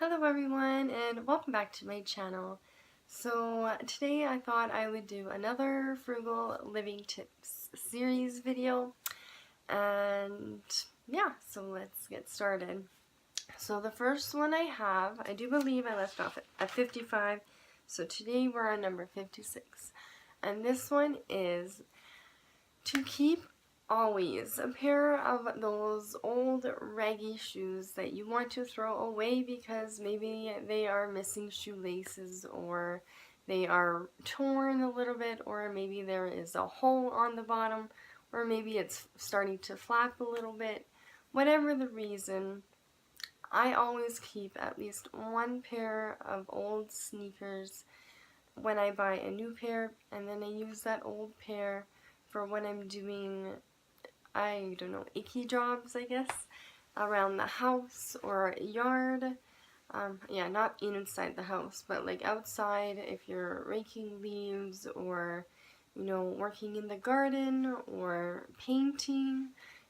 Hello everyone and welcome back to my channel. So today I thought I would do another Frugal Living Tips Series video, and yeah, so let's get started. So the first one I do believe I left off at 55, so today we're on number 56. And this one is to keep always a pair of those old raggy shoes that you want to throw away because maybe they are missing shoelaces, or they are torn a little bit, or maybe there is a hole on the bottom, or maybe it's starting to flap a little bit. Whatever the reason, I always keep at least one pair of old sneakers when I buy a new pair, and then I use that old pair for when I'm doing, I don't know, icky jobs, I guess, around the house or yard. Yeah, not inside the house, but like outside if you're raking leaves, or, you know, working in the garden or painting,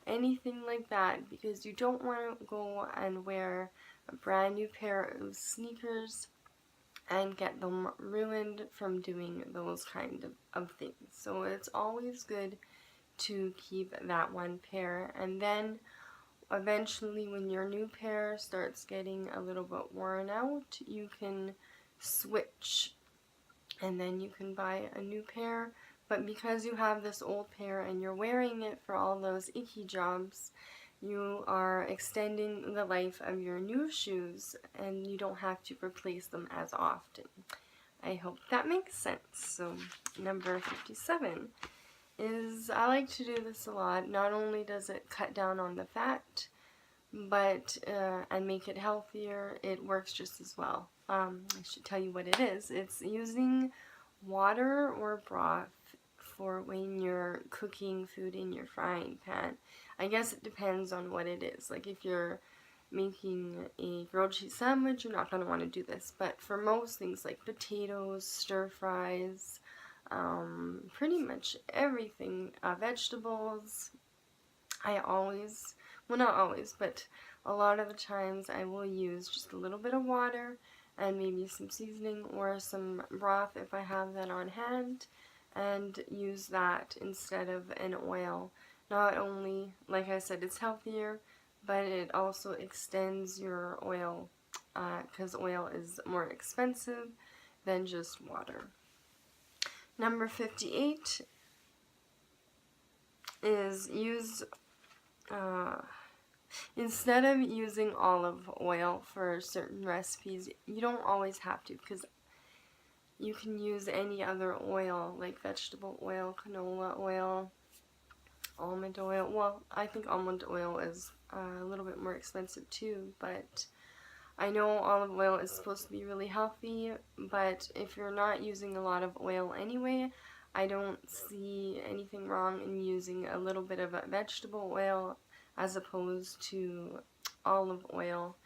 anything like that, because you don't want to go and wear a brand new pair of sneakers and get them ruined from doing those kind of things. So it's always good to keep that one pair, and then eventually when your new pair starts getting a little bit worn out, you can switch and then you can buy a new pair. But because you have this old pair and you're wearing it for all those icky jobs, you are extending the life of your new shoes and you don't have to replace them as often. I hope that makes sense. So number 57 is, I like to do this a lot. Not only does it cut down on the fat, but and make it healthier, it works just as well. I should tell you what it is. It's using water or broth for when you're cooking food in your frying pan. I guess it depends on what it is. Like if you're making a grilled cheese sandwich, you're not going to want to do this. But for most things like potatoes, stir fries, pretty much everything, vegetables, I always, well not always, but a lot of the times I will use just a little bit of water and maybe some seasoning or some broth if I have that on hand, and use that instead of an oil. Not only, like I said, it's healthier, but it also extends your oil, because oil is more expensive than just water. Number 58 is use, instead of using olive oil for certain recipes, you don't always have to, because you can use any other oil, like vegetable oil, canola oil, almond oil. Well, I think almond oil is a little bit more expensive too, but I know olive oil is supposed to be really healthy, but if you're not using a lot of oil anyway, I don't see anything wrong in using a little bit of a vegetable oil as opposed to olive oil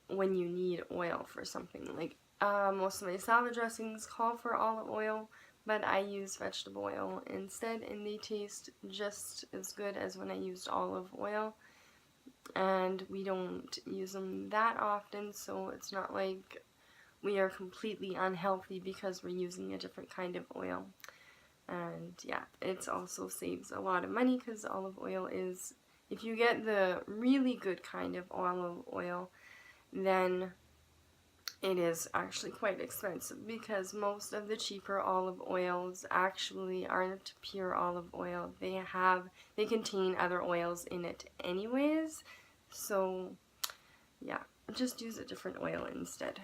when you need oil for something. Like most of my salad dressings call for olive oil, but I use vegetable oil instead, and they taste just as good as when I used olive oil. And we don't use them that often, so it's not like we are completely unhealthy because we're using a different kind of oil. And yeah, it also saves a lot of money because olive oil is, if you get the really good kind of olive oil, then it is actually quite expensive, because most of the cheaper olive oils actually aren't pure olive oil. They contain other oils in it anyways, so yeah, just use a different oil instead.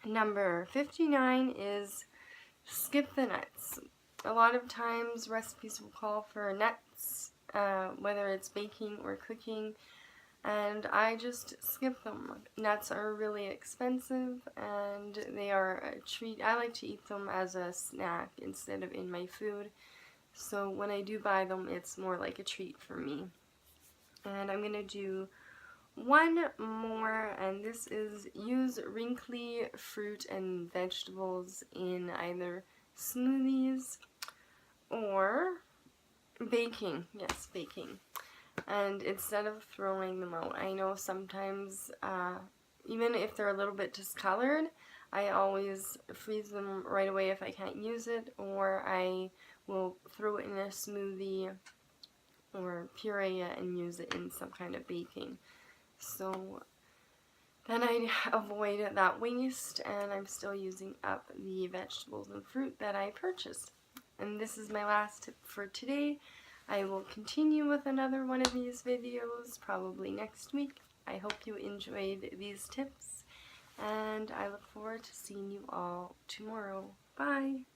Number 59 is skip the nuts. A lot of times recipes will call for nuts, whether it's baking or cooking, and I just skip them. Nuts are really expensive and they are a treat. I like to eat them as a snack instead of in my food, so when I do buy them, it's more like a treat for me. And I'm going to do one more, and this is use wrinkly fruit and vegetables in either smoothies or baking. Yes, baking. And instead of throwing them out, I know sometimes even if they're a little bit discolored, I always freeze them right away if I can't use it, or I will throw it in a smoothie or puree it and use it in some kind of baking. So then I avoid that waste, and I'm still using up the vegetables and fruit that I purchased. And this is my last tip for today. I will continue with another one of these videos probably next week. I hope you enjoyed these tips, and I look forward to seeing you all tomorrow. Bye!